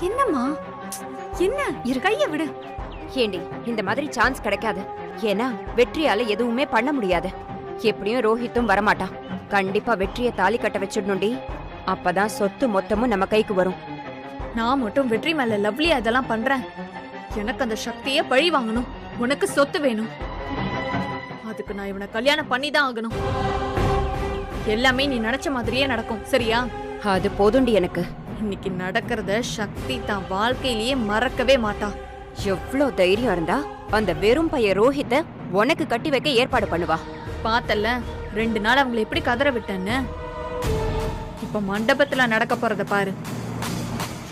என்னம்மா? என்ன இரு, கைய விடு. ஏண்டி இந்த மாதிரி சான்ஸ் கிடைக்காது. ஏன்னா வெற்றியால எதுவுமே பண்ண முடியாது. எப்படியும் ரோஹித்தும் வரமாட்டான். கண்டிப்பா வெற்றியை தாலி கட்ட வச்சிடணும்டி. அப்பதான் சொத்து மொத்தமும் நம்ம கைக்கு வரும். நான் மட்டும் வெற்றி மேல லவ்லியா இதெல்லாம் பண்றேன். எனக்கு அந்த சக்தியை பழி வாங்கணும். உனக்கு சொத்து வேணும். அதுக்கு நான் இவனை கல்யாணம் பண்ணி தான் ஆகணும். எல்லாமே நீ நினைச்ச மாதிரியே நடக்கும், சரியா? அது போதுண்டி எனக்கு. இன்னைக்கு நடக்கிறத சக்தி தான் வாழ்க்கையிலேயே மறக்கவே மாட்டா. எவ்ளோ தைரியம் இருந்தா அந்த வெறும் பைய ரோஹித்த உனக்கு கட்டி வைக்க ஏற்பாடு பண்ணுவா. பார்த்தல்ல 2 நாள் அவங்களை எப்படி கதற விட்டேன்னு. இப்ப மண்டபத்துல நடக்க போறத பாரு.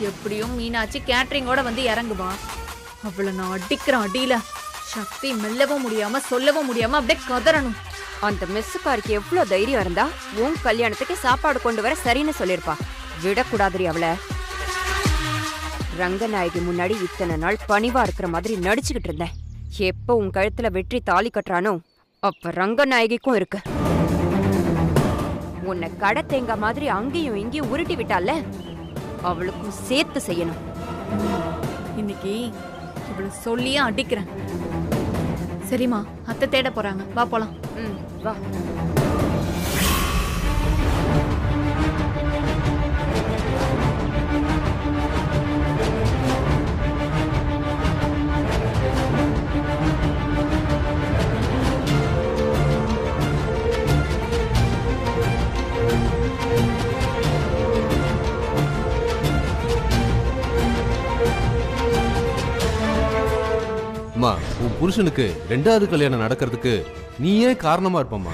எப்படியும் மீனாட்சி கேட்டரிங்கோட வந்து இறங்குவா. அவளை நான் அடிக்கிற அடியில சக்தி மெல்லவும் முடியாம சொல்லவும் முடியாம அப்படியே கதறணும். அந்த மெஸ்ஸுக்காருக்கு எவ்ளோ தைரியம் இருந்தா உன் கல்யாணத்துக்கு சாப்பாடு கொண்டு வர சரின்னு சொல்லிருப்பா. விடக்கூடாதுரி அவளை. ரங்கநாயகி முன்னாடி இத்தனை நாள் பணிவா இருக்கிற மாதிரி நடிச்சுக்கிட்டு இருந்தேன். எப்ப உன் கழுத்துல வெற்றி தாலி கட்டுறானோ அப்ப ரங்கநாயகிக்கும் இருக்கு. உன்னை கடை தேங்க மாதிரி அங்கேயும் இங்கேயும் உருட்டி விட்டால, அவளுக்கும் சேர்த்து செய்யணும். இன்னைக்கு இவளை சொல்லியே அடிக்கிறேன். சரிம்மா, அத்தை தேட போறாங்க, வா போலாம். வா. உன் புருஷனுக்கு 2வது கல்யாணம் நடக்கிறதுக்கு நீ ஏன் காரணமா இருப்பம்மா?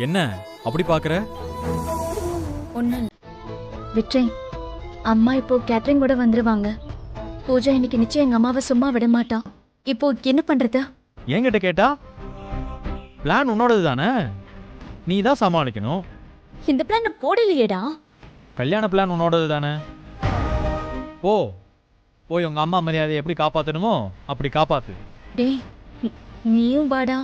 என்ன அப்படி பாக்குற? ஒண்ணு விட்ரே, அம்மா இப்போ கேட்டரிங் கூட வந்துருவாங்க. பூஜா இன்னைக்கு நிச்சயம் எங்க அம்மாவை சும்மா விட மாட்டா. இப்போ என்ன பண்றது? என்கிட்ட கேட்டா பிளான் உன்னோடது தானே, நீ தான் சமாளிக்கணும். இந்த பிளான் போடலையேடா. கல்யாண பிளான் உன்னோடது தானே. போய் உங்க அம்மா மரியாதையை எப்படி காப்பாத்தணுமோ அப்படி காப்பாத்து. டேய், நீயும் வாடா.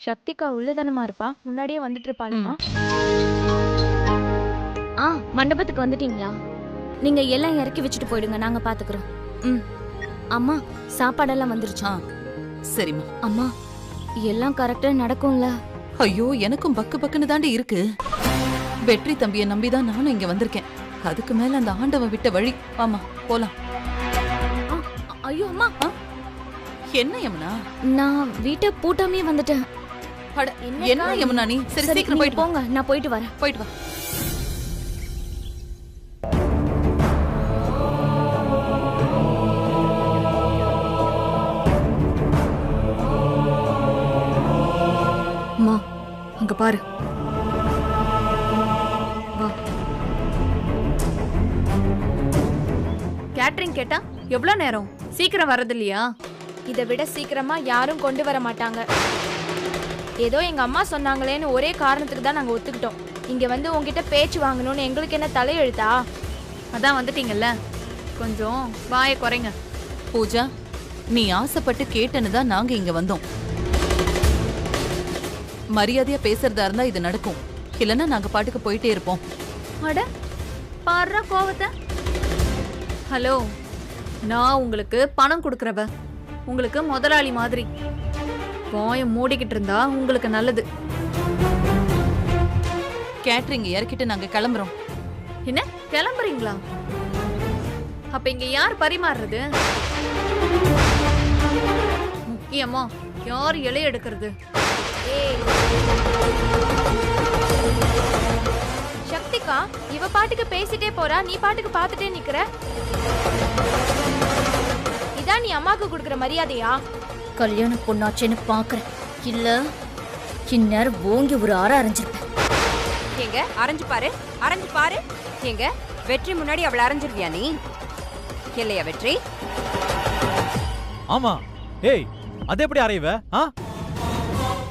சக்திகா உள்ளதானமா இருப்பா? முன்னாடியே வந்துட்டு இருப்பாளுமா? மண்டபத்துக்கு வந்துட்டீங்களா? நீங்க எல்லாம் இறக்கி வச்சுட்டு போயிடுங்க, நாங்க பாத்துக்கிறோம். அம்மா, சாப்பாடெல்லாம் வந்துருச்சா? சரிம்மா. அம்மா, எல்லாம் கரெக்டா நடக்கும்ல? ஐயோ, எனக்கும் பக்கு பக்குன்னு தாண்டி இருக்கு. வெற்றி தம்பியை நம்பிதான் நானும் இங்க வந்திருக்கேன். அதுக்கு மேல அந்த ஆண்டவன் விட்ட வழி. ஆமா, போலாம். ஐயோ அம்மா, என்ன யமுனா? நான் வீட்டை பூட்டாமே வந்துட்டேன். என்ன யமுனா நீ? சரி சீக்கிரம் போயிட்டு போங்க, நான் போயிட்டு வரேன். போயிட்டு வா. அம்மா, அங்க பாரு. வா. கேட்டரிங் கேட்டா எவ்வளவு நேரம்? சீக்கிரம் வரது இல்லையா? இதை விட சீக்கிரமா யாரும் கொண்டு வர மாட்டாங்க. ஏதோ எங்க அம்மா சொன்னாங்களேன்னு ஒரே காரணத்துக்கு தான் நாங்க ஒத்துக்கிட்டோம். இங்க வந்து உங்ககிட்ட பேச்சு வாங்கணும்னு எங்களுக்கு என்ன தலையெழுத்தா? அதான் வந்துட்டீங்கல்ல, கொஞ்சம் வாயை குறைங்க. பூஜா, நீ ஆசைப்பட்டு கேட்டன்னு தான் நாங்க இங்க வந்தோம். மரியாதையா பேசுறதா இருந்தா இது நடக்கும், இல்லன்னா நாங்க பாட்டுக்கு போயிட்டே இருப்போம். அட பாருடா கோவத்தை. ஹலோ, நான் உங்களுக்கு பணம் கொடுக்கறவ, உங்களுக்கு முதலாளி மாதிரி. வாயை மூடிக்கிட்டு இருந்தா உங்களுக்கு நல்லது. கேட்டரிங் இறக்கிட்டு நாங்க கிளம்புறோம். என்ன கிளம்புறீங்களா? அப்ப இங்க யார் பரிமாறுறது? முக்கியமா யார் இலை எடுக்கிறது? சக்திகா, இவ பாட்டுக்கு பேசிட்டே போறா, நீ பாட்டுக்கு பாத்துட்டே நிக்கிற. இதான் நீ அம்மாக்கு கொடுக்கற மரியாதையா? கல்யாண பொண்ணாச்சேன்னு பாக்குறேன். இல்ல இந்நேரம் ஓங்கி ஒரு அரை அரைஞ்சிருப்பேன். எங்க அரைஞ்சு பாரு, அரைஞ்சு பாரு. எங்க வெற்றி முன்னாடி அவளை அரைஞ்சிருவியா நீ? இல்லையா வெற்றி? ஆமா. ஏய், அது எப்படி அறையவ?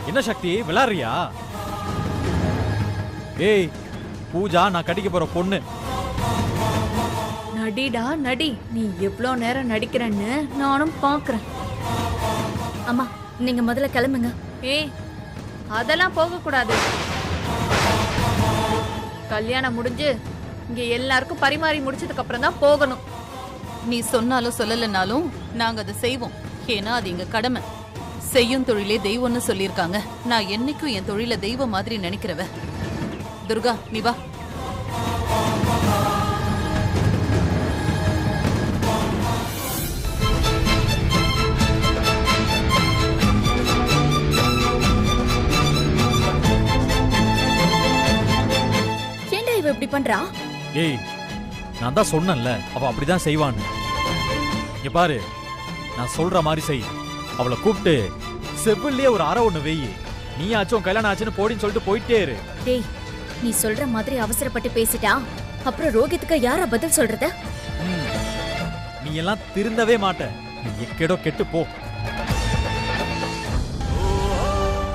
என்ன சக்தி, விளையாடுறியா? ஏய் பூஜா, நான் கட்டிக்க போற பொண்ணு. நடிடா நடி, நீ எவ்வளோ நேரம் நடிக்கிறன்னு நானும் பாக்குறேன். அம்மா நீங்க முதல்ல கிளம்புங்க. ஏய், அதெல்லாம் போக கூடாது. கல்யாணம் முடிஞ்சு இங்க எல்லாருக்கும் பரிமாறி முடிச்சதுக்கு அப்புறம் தான் போகணும். நீ சொன்னாலும் சொல்லலைனாலும் நாங்க அதை செய்வோம். ஏன்னா அது எங்க கடமை. செய்யும் தொழிலே தெய்வம்னு சொல்லியிருக்காங்க. நான் என்னைக்கும் என் தொழில தெய்வம் மாதிரி நினைக்கிறவ. துர்கா நீ வா. ஏன்டா இவ இப்படி பண்றா? ஏய், நான் தான் சொன்னேன்ல அவ அப்படிதான் செய்வான்னு. இங்க பாரு, நான் சொல்ற மாதிரி செய். அவளை கூப்பிட்டு செவிலே ஒரு அரை ஒண்ணு வெயி. நீ ஆச்சும் கல்யாணம் ஆச்சுன்னு போடின்னு சொல்லிட்டு போயிட்டே இரு. டேய், நீ சொல்ற மாதிரி அவசரப்பட்டு பேசிட்டா அப்புறம் ரோஹித்துக்கு யாரா பதில் சொல்றது? நீ எல்லாம் திருந்தவே மாட்ட. நீ எக்கேடோ கெட்டு போ.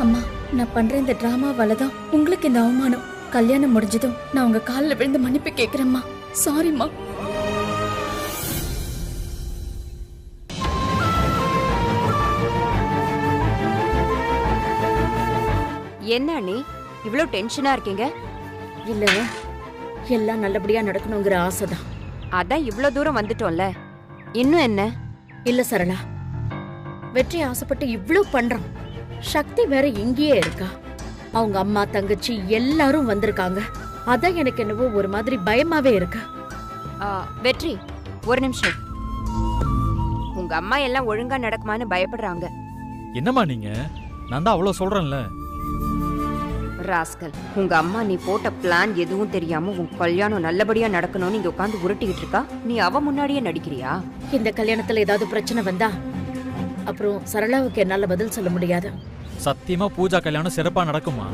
அம்மா, நான் பண்ற இந்த டிராமாவால தான் உங்களுக்கு இந்த அவமானம். கல்யாணம் முடிஞ்சதும் நான் உங்க காலில் விழுந்து மன்னிப்பு கேட்கிறேம்மா. சாரிம்மா. என்ன அண்ணி இவ்ளோ டென்ஷனா இருக்கீங்க? இல்ல, எல்லாம் நல்லபடியா நடக்கணுங்கிற ஆசைதான். அதான் இவ்ளோ தூரம் வந்துட்டோம்ல, இன்னும் என்ன? இல்ல சரளா, வெற்றி ஆசைப்பட்டு இவ்ளோ பண்றான். சக்தி வேற இங்கேயே இருக்கா. அவங்க அம்மா தங்கச்சி எல்லாரும் வந்திருக்காங்க. அதான் எனக்கு என்னவோ ஒரு மாதிரி பயமாவே இருக்கு. வெற்றி, ஒரு நிமிஷம். உங்க அம்மா எல்லாம் ஒழுங்கா நடக்குமான்னு பயப்படுறாங்க. என்னம்மா நீங்க? நான் தான் அவ்வளவு சொல்றேன்ல. ராஸ்கல், உங்க அம்மா நீ போட்ட பிளான் எதுவும் தெரியாம உன் கல்யாணம் நல்லபடியா நடக்கணும்னு இங்க உட்காந்து உருட்டிக்கிட்டு இருக்கா. நீ அவ முன்னாடியே நடிக்கிறியா? இந்த கல்யாணத்துல ஏதாவது பிரச்சனை வந்தா அப்புறம் சரளாவுக்கு என்னால பதில் சொல்ல முடியாது. சத்தியமா பூஜா கல்யாணம் சிறப்பா நடக்குமா?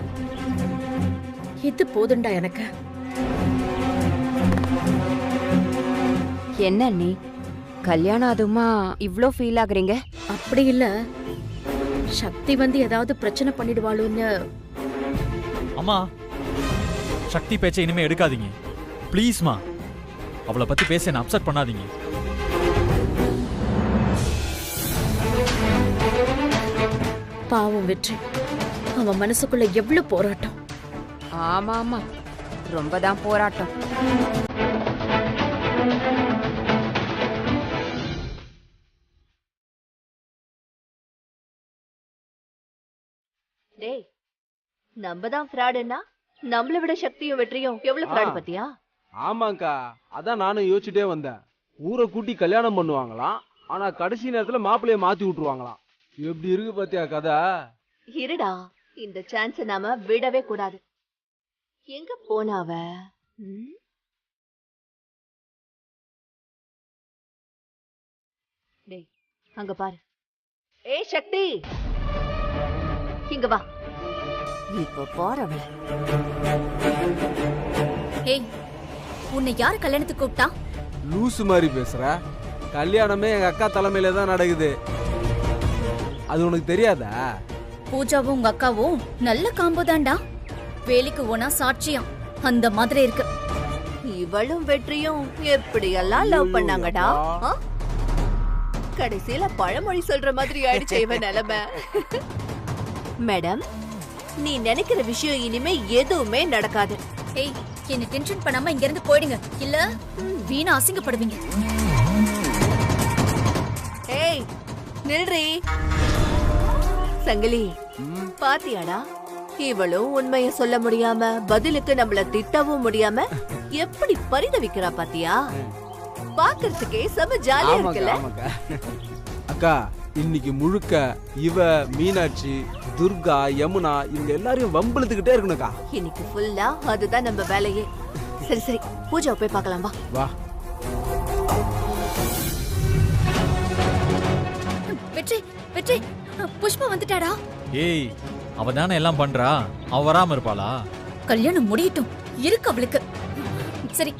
இது போதுண்டா எனக்கு. என்ன நீ கல்யாணம் அதுமா இவ்ளோ ஃபீல் ஆகுறீங்க? அப்படி இல்ல, சக்தி வந்து ஏதாவது பிரச்சனை பண்ணிடுவாளுன்னு. அம்மா, சக்தி பேச்சை இனிமே எடுக்காதீங்க ப்ளீஸ்மா. அவளை பத்தி பேச என்ன அப்செட் பண்ணாதீங்க. பாவம் வெற்றி, அவன் மனசுக்குள்ள எவ்வளவு போராட்டம். ஆமா ஆமா, ரொம்பதான் போராட்டம். டேய், நம்ம தான் ஃப்ராடுன்னா நம்மள விட சக்தியும் வெற்றியும் எவ்வளவு ஃப்ராடு பத்தியா? ஆமாங்கா, அதான் நானும் யோசிச்சுட்டே வந்தேன். ஊரை கூட்டி கல்யாணம் பண்ணுவாங்களாம், ஆனா கடைசி நேரத்துல மாப்பிள்ளைய மாத்தி விட்டுருவாங்களாம். எப்படி இருக்கு பாத்தியா கதை? இருடா, இந்த சான்ஸ் நாம விடவே கூடாது. எங்க போனாவ? டேய், அங்க பாரு. ஏய் சக்தி, இங்க வா. இப்ப போறவள. ஏய், உன்னை யாரு கல்யாணத்துக்கு கூப்பிட்டா? லூசு மாதிரி பேசுற. கல்யாணமே எங்க அக்கா தலைமையில தான் நடக்குது. அது உனக்கு தெரியாதா? பூஜாவும் உங்க அக்காவும் நல்ல காம்போ தான்டா. வேலைக்கு ஓனா சாட்சியம் அந்த மாதிரி இருக்கு. இவளும் வெற்றியும் எப்படியெல்லாம் லவ் பண்ணாங்கடா. கடைசியில பழமொழி சொல்ற மாதிரி ஆயிடுச்சு இவன் நிலைமை. மேடம், நீ நினைக்கிற விஷயம் இனிமே எதுவுமே நடக்காது. ஏய், என்ன டென்ஷன் பண்ணாம இங்க இருந்து போயிடுங்க, இல்ல வீணா அசிங்கப்படுவீங்க. ஏய் நில்றி. சங்கிலி, பாத்தியாடா, இவளும் உண்மைய சொல்ல முடியாம பதிலுக்கு நம்மள திட்டவும் முடியாம எப்படி பரிதவிக்கிறா பாத்தியா? பாக்குறதுக்கே செம ஜாலியா இருக்குல்ல? அக்கா, இன்னைக்கு முழுக்க இவ, மீனாட்சி, துர்கா, யமுனா இவங்க எல்லாரையும் வம்பிழுத்துக்கிட்டே இருக்கணும்க்கா. இன்னைக்கு ஃபுல்லா அதுதான் நம்ம வேலையே. சரி சரி, பூஜா போய் பார்க்கலாம் வா. வா. வெற்றி, வெற்றி, புஷ்பா வந்துட்டாடா. ஏய், அவ தானே எல்லாம் பண்றா, அவ வராம இருப்பாளா? கல்யாணம் முடியட்டும், இருக்கு அவளுக்கு. சரி,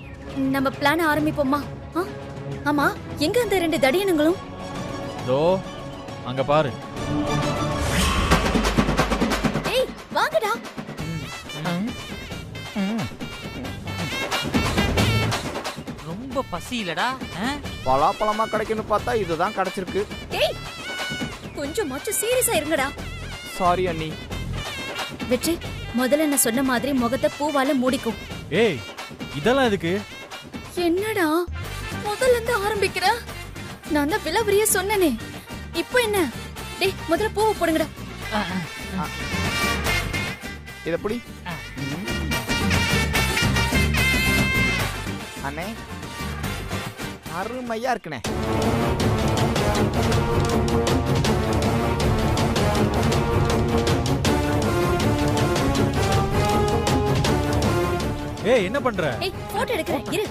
நம்ம பிளான் ஆரம்பிப்போமா? ஆமா, எங்க அந்த ரெண்டு தடியனுங்களும்? தோ அங்க பாரு. ஏய் வாங்கடா. ரொம்ப ரொம்ப பசி இல்லடா. பலாப்பழமா கிடைக்குன்னு பார்த்தா இதுதான் கிடைச்சிருக்கு. ஏய் கொஞ்சமாச்சும் சீரியஸா இருங்கடா. சாரி அண்ணி. வெற்றி, முதல்ல நான் சொன்ன மாதிரி முகத்தை பூவால மூடிக்கும். ஏய் இதெல்லாம் எதுக்கு? என்னடா முதல்ல இருந்து ஆரம்பிக்கிற? நான் தான் விலவரிய சொன்னனே. இப்போ என்ன? டேய் முதல்ல பூவை போடுங்கடா. இத புடி. அண்ணே அருமையா இருக்குனே. ஏய் என்ன பண்ற? ஏய் போட்டோ எடுக்கறேன் இரு.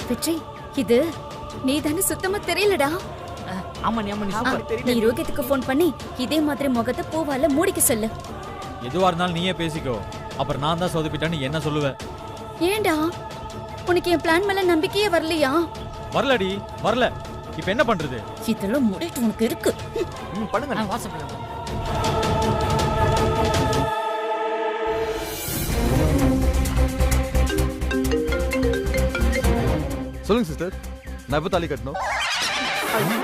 வெற்றி, இது நீ தானே சுத்தமா தெரியலடா. ஆமா நீ நீ ரோகித்துக்கு ஃபோன் பண்ணி இதே மாதிரி முகத்தை பூவால மூடிக்க சொல்லு. எதுவா இருந்தாலும் நீயே பேசிக்கோ. அப்புறம் நான் தான் சொதப்பிட்டேன்னு என்ன சொல்லுவேன்? ஏண்டா உனக்கு என் பிளான் மேல நம்பிக்கையே வரலையா? வரலடி வரல. இப்ப என்ன பண்றது? இதெல்லாம் முடிட்டு உனக்கு இருக்கு. பண்ணுங்க. வாட்ஸ்அப்ல சொல்லுங்க சிஸ்டர், நான் எப்போ தாலி கட்டணும்? ஐயோ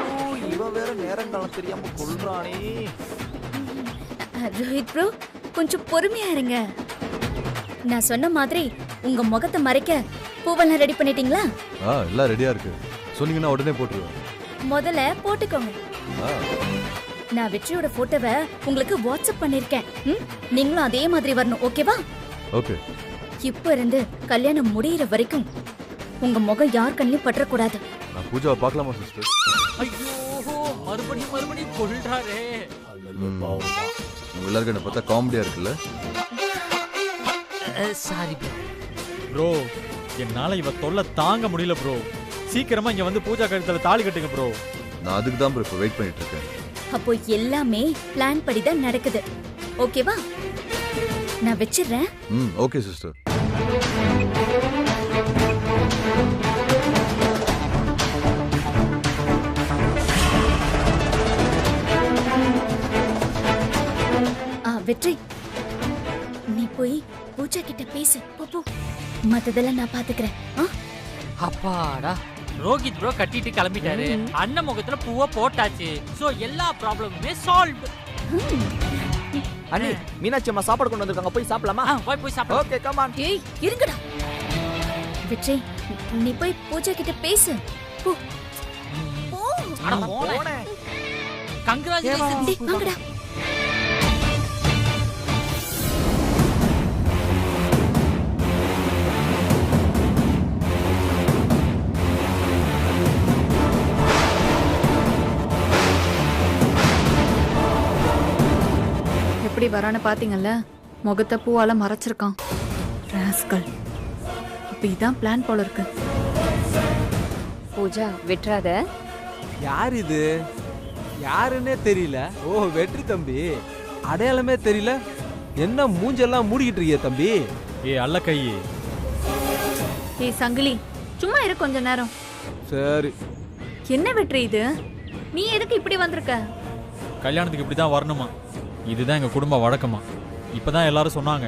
இவ வேற நேரங்காலம் தெரியாம கொல்றானே. ரோஹித் ப்ரோ கொஞ்சம் பொறுமையா இருங்க. நான் சொன்ன மாதிரி உங்க முகத்தை மறைக்க பூவெல்லாம் ரெடி பண்ணிட்டீங்களா? எல்லாம் ரெடியா இருக்கு. சொன்னீங்கன்னா உடனே போட்டுருவேன். முதல்ல போட்டுக்கோங்க. நான் வெற்றியோட போட்டோவை உங்களுக்கு வாட்ஸ்அப் பண்ணிருக்கேன். நீங்களும் அதே மாதிரி வரணும், ஓகேவா? ஓகே. இப்ப இருந்து கல்யாணம் முடியற வரைக்கும் உங்க முகம் யார் கண்ணிலும் பற்றக்கூடாது. நான் பூஜாவை பார்க்கலாமா சிஸ்டர்? ஐயோ மறுபடியும் கொல்றாரே. உங்க எல்லாருக்கும் என்ன பார்த்தா காமெடியா இருக்குல்ல? சாரி ப்ரோ, என்னால இவ தொல்லை தாங்க முடியல ப்ரோ. சீக்கிரமா இங்க வந்து பூஜா கழுத்துல தாலி கட்டுங்க ப்ரோ. நான் அதுக்கு தான் ப்ரோ இப்போ வெயிட் பண்ணிட்டு இருக்கேன். அப்போ எல்லாமே பிளான் படி தான் நடக்குது, ஓகேவா? நான் வெச்சிடுறேன். Okay sister. வெற்றி, நீ போய் பூஜா கிட்ட பேசு. போ, மத்ததெல்லாம் நான் பாத்துக்கிறேன். அப்பாடா, ரோஹித் ப்ரோ கட்டிட்டு கிளம்பிட்டாரு. அண்ணன் முகத்துல பூவை போட்டாச்சு. சோ எல்லா ப்ராப்ளமுமே சால்வ். அண்ணி மீனாட்சி அம்மா சாப்பாடு கொண்டு வந்திருக்காங்க, போய் சாப்பிடலாமா? போய் சாப்பிடு. Okay come on. ஏய் இருங்கடா. வெற்றி, நீ போய் பூஜா கிட்ட பேசு. போ. அட போனே. கங்க்ராச்சுலேஷன்ஸ். வாங்கடா. எப்படி வரான்னு பாத்தீங்கல்ல? முகத்தை பூவால மறைச்சிருக்கான் ராஸ்கல். அப்ப இதான் பிளான் போல இருக்கு. பூஜா விட்றாத. யார் இது? யாருன்னே தெரியல. ஓ வெற்றி தம்பி, அடையாளமே தெரியல. என்ன மூஞ்செல்லாம் மூடிக்கிட்டு இருக்கிய தம்பி? அல்ல கையே. ஏய் சங்கிலி, சும்மா இரு கொஞ்ச நேரம். சரி. என்ன வெற்றி இது? நீ எதுக்கு இப்படி வந்திருக்க? கல்யாணத்துக்கு இப்படிதான் வரணுமா? இதுதான் எங்க குடும்ப வழக்கமா? இப்பதான் எல்லாரும் சொன்னாங்க.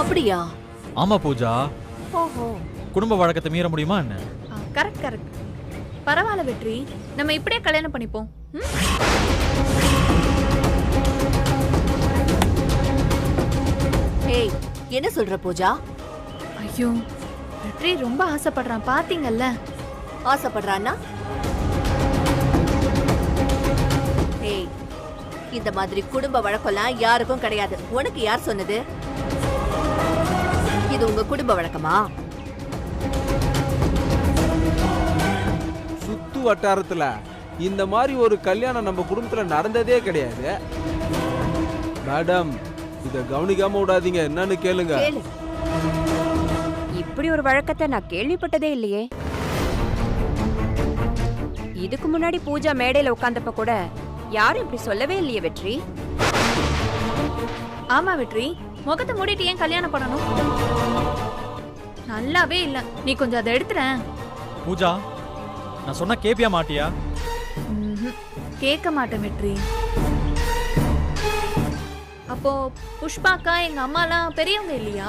அப்படியா? ஆமா பூஜா. ஓஹோ. குடும்ப வழக்கத்தை மீற முடியுமா என்ன? கரெக்ட். பரவாயில்ல வெற்றி, நம்ம இப்படியே கல்யாணம் பண்ணிப்போம். ஏய் என்ன சொல்ற பூஜா? ஐயோ, வெற்றி ரொம்ப ஆசைப்படுறான் பாத்தீங்கல்ல? ஆசைப்படுறான்னா? ஏய் இந்த மாதிரி குடும்ப வழக்கம்லாம் யாருக்கும் கிடையாது. உனக்கு யார் சொன்னது? இது உங்க குடும்ப வழக்கமா? சுத்து வட்டாரத்துல இந்த மாதிரி ஒரு கல்யாணம் நம்ம குடும்பத்துல நடந்ததே கிடையாது. மேடம், இத கவனிக்காம விடாதீங்க, என்னன்னு கேளுங்க. இப்படி ஒரு வழக்கத்தை நான் கேள்விப்பட்டதே இல்லையே. இதுக்கு முன்னாடி பூஜா மேடையில உட்கார்ந்தப்ப கூட யாரும் இப்படி சொல்லவே இல்லையே வெற்றி. ஆமா வெற்றி, முகத்தை மூடிட்டு ஏன் கல்யாணம் பண்ணணும்? நல்லாவே இல்ல. நீ கொஞ்சம் அதை எடுத்துறேன். பூஜா, நான் சொன்னா கேப்பியா மாட்டியா? கேட்க மாட்டேன் வெற்றி. அப்போ புஷ்பாக்கா எங்க அம்மாலாம் பெரியவங்க இல்லையா?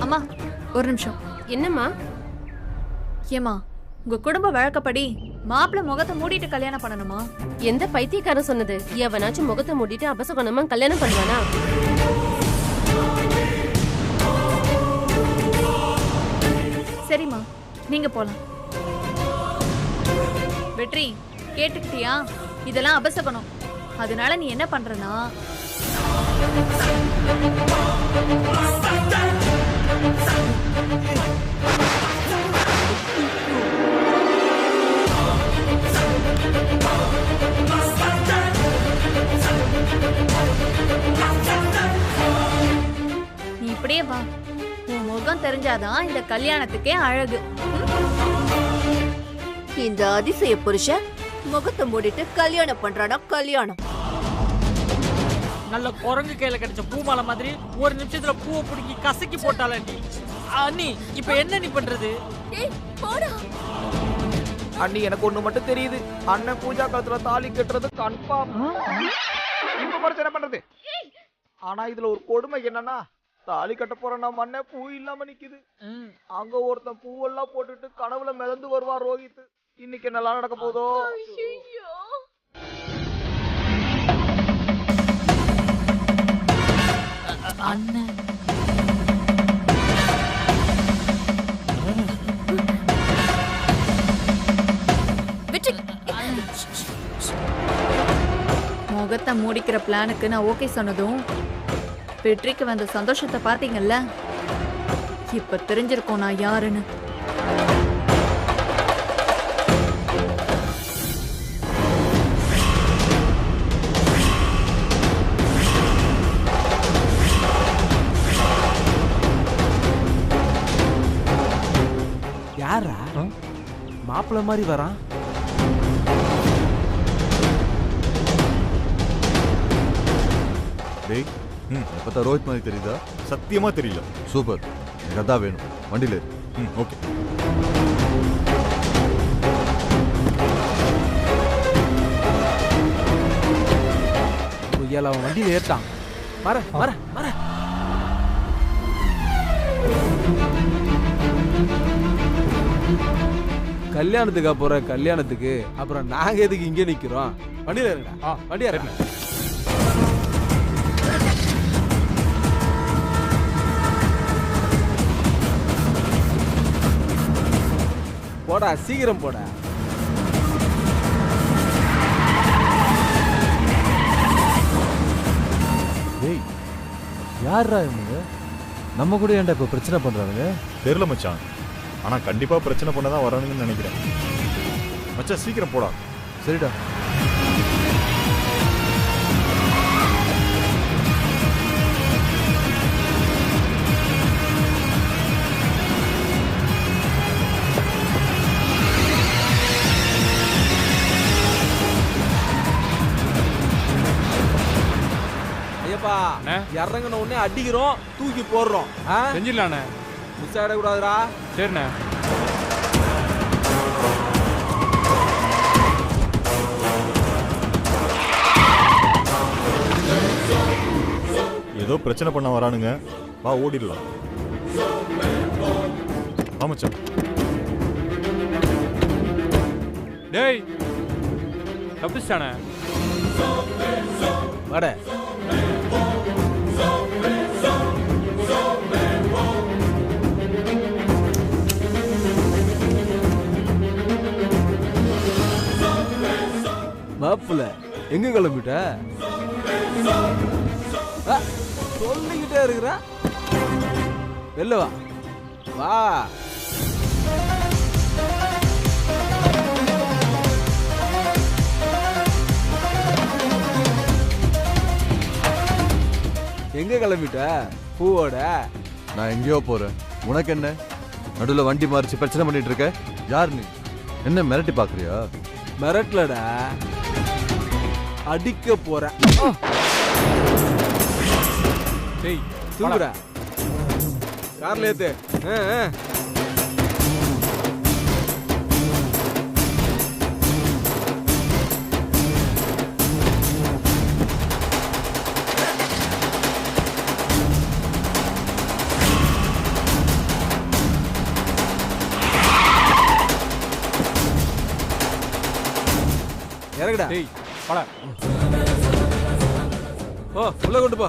அம்மா ஒரு நிமிஷம். என்னம்மா? ஏமா உங்க குடும்ப வழக்கப்படி மாப்பிள்ளை முகத்தை மூடிட்டு கல்யாணம் பண்ணணுமா? எந்த பைத்தியக்காரன் சொன்னது? எவனாச்சும் முகத்தை மூடிட்டு அபசகுணமா கல்யாணம் பண்ணுவானா? சரிம்மா நீங்க போலாம். வெற்றி கேட்டுக்கிட்டியா? இதெல்லாம் அபசகுணம். அதனால நீ என்ன பண்றனா, நீ இப்படியே வா. உன் முகம் தெரிஞ்சாதான் இந்த கல்யாணத்துக்கே அழகு. இந்த அதிசய புருஷன் முகத்தை மூடிட்டு கல்யாணம் பண்றானா? கல்யாணம் நல்ல குரங்கு கையில கிடைச்ச பூமாலை மாதிரி ஒரு நிமிஷத்துல பூவை பிடிக்கி கசக்கி போட்டால நீ. அண்ணி இப்ப என்ன நீ பண்றது? அண்ணி எனக்கு ஒண்ணு மட்டும் தெரியுது. அண்ணன் பூஜா காலத்துல தாலி கட்டுறது கன்ஃபார்ம். இப்ப மறைச்சு என்ன பண்றது? ஆனா இதுல ஒரு கொடுமை என்னன்னா, தாலி கட்ட போற நம்ம அண்ணன் பூ இல்லாம நிக்குது. அங்க ஒருத்தன் பூவெல்லாம் போட்டுட்டு கனவுல மிதந்து வருவா ரோஹித். இன்னைக்கு என்னெல்லாம் நடக்க போதோ? அண்ணன் முகத்தை மூடிக்கிற பிளானுக்கு நான் ஓகே சொன்னதும் வெற்றிக்கு வந்த சந்தோஷத்தை பாத்தீங்கல்ல? இப்ப தெரிஞ்சிருக்கோம் நான் யாருன்னு. யாரா மாப்பிள்ள மாதிரி வரான்? டேய் எப்போ ரோஹித் மாதிரி தெரியுதா? சத்தியமா தெரியல. சூப்பர், எனக்கு அதான் வேணும். வண்டியில் ஓகே. அவன் வண்டியில் ஏற்றான். வர வர வர. கல்யாணத்துக்கு அப்புறம் கல்யாணத்துக்கு அப்புறம் நாங்க எதுக்கு இங்கே நிக்கிறோம்? வண்டியில இருங்கடா. வண்டியா இருங்க. போடா சீக்கிரம் போடா. டேய் யாரா இவங்க? நம்ம கூட ஏன்டா இப்ப பிரச்சனை பண்றாங்க? தெரியல மச்சான். ஆனா கண்டிப்பா பிரச்சனை பண்ணதான் வரானுங்கன்னு நினைக்கிறேன். மச்சான் சீக்கிரம் போடா. சரிடா. இறங்கின உடனே அடிக்கிறோம், தூக்கி போடுறோம். செஞ்சிடலாண்ணே. மிஸ் ஆகிடக்கூடாதுடா. சரிண்ணே. ஏதோ பிரச்சனை பண்ண வரானுங்க. வா ஓடிடலாம். வா மச்சான். டேய் தப்பிச்சானே. வாடா. மாப்பிள்ள எங்க கிளம்பிட்ட? சொல்லிக்கிட்டே இருக்கிற. வெளில வா. வா. எங்க கிளம்பிட்ட? பூவோட. நான் எங்கேயோ போறேன். உனக்கு என்ன? நடுவில் வண்டி மாறிச்சு பிரச்சனை பண்ணிட்டு இருக்க. யார் நீ? என்ன மிரட்டி பாக்குறியா? மிரட்டலடா, அடிக்க போறேன். டேய் தூங்குடா. கார்ல ஏத்து. இறங்குடா. டேய் வாடா. ஓ உள்ள கொண்டு போ.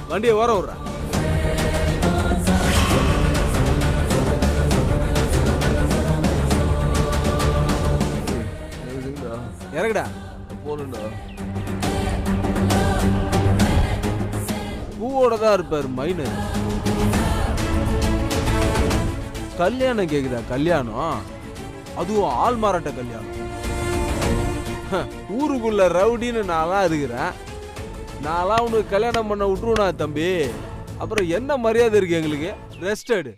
வண்டியை ஓர விடுறா. இறங்குடா. போறேன்டா. பூவோட தான் இருப்பாரு மைனர். கல்யாணம் கேக்குதா? கல்யாணம் அதுவும் ஆள் மாறாட்ட கல்யாணம். ஊருக்குள்ள ரவுடின்னு நான்லாம் இருக்கிறேன். நான்லாம் உனக்கு கல்யாணம் பண்ண விட்டுருவா தம்பி. அப்புறம் என்ன மரியாதை இருக்கு எங்களுக்கு? ரெஸ்ட் எடு.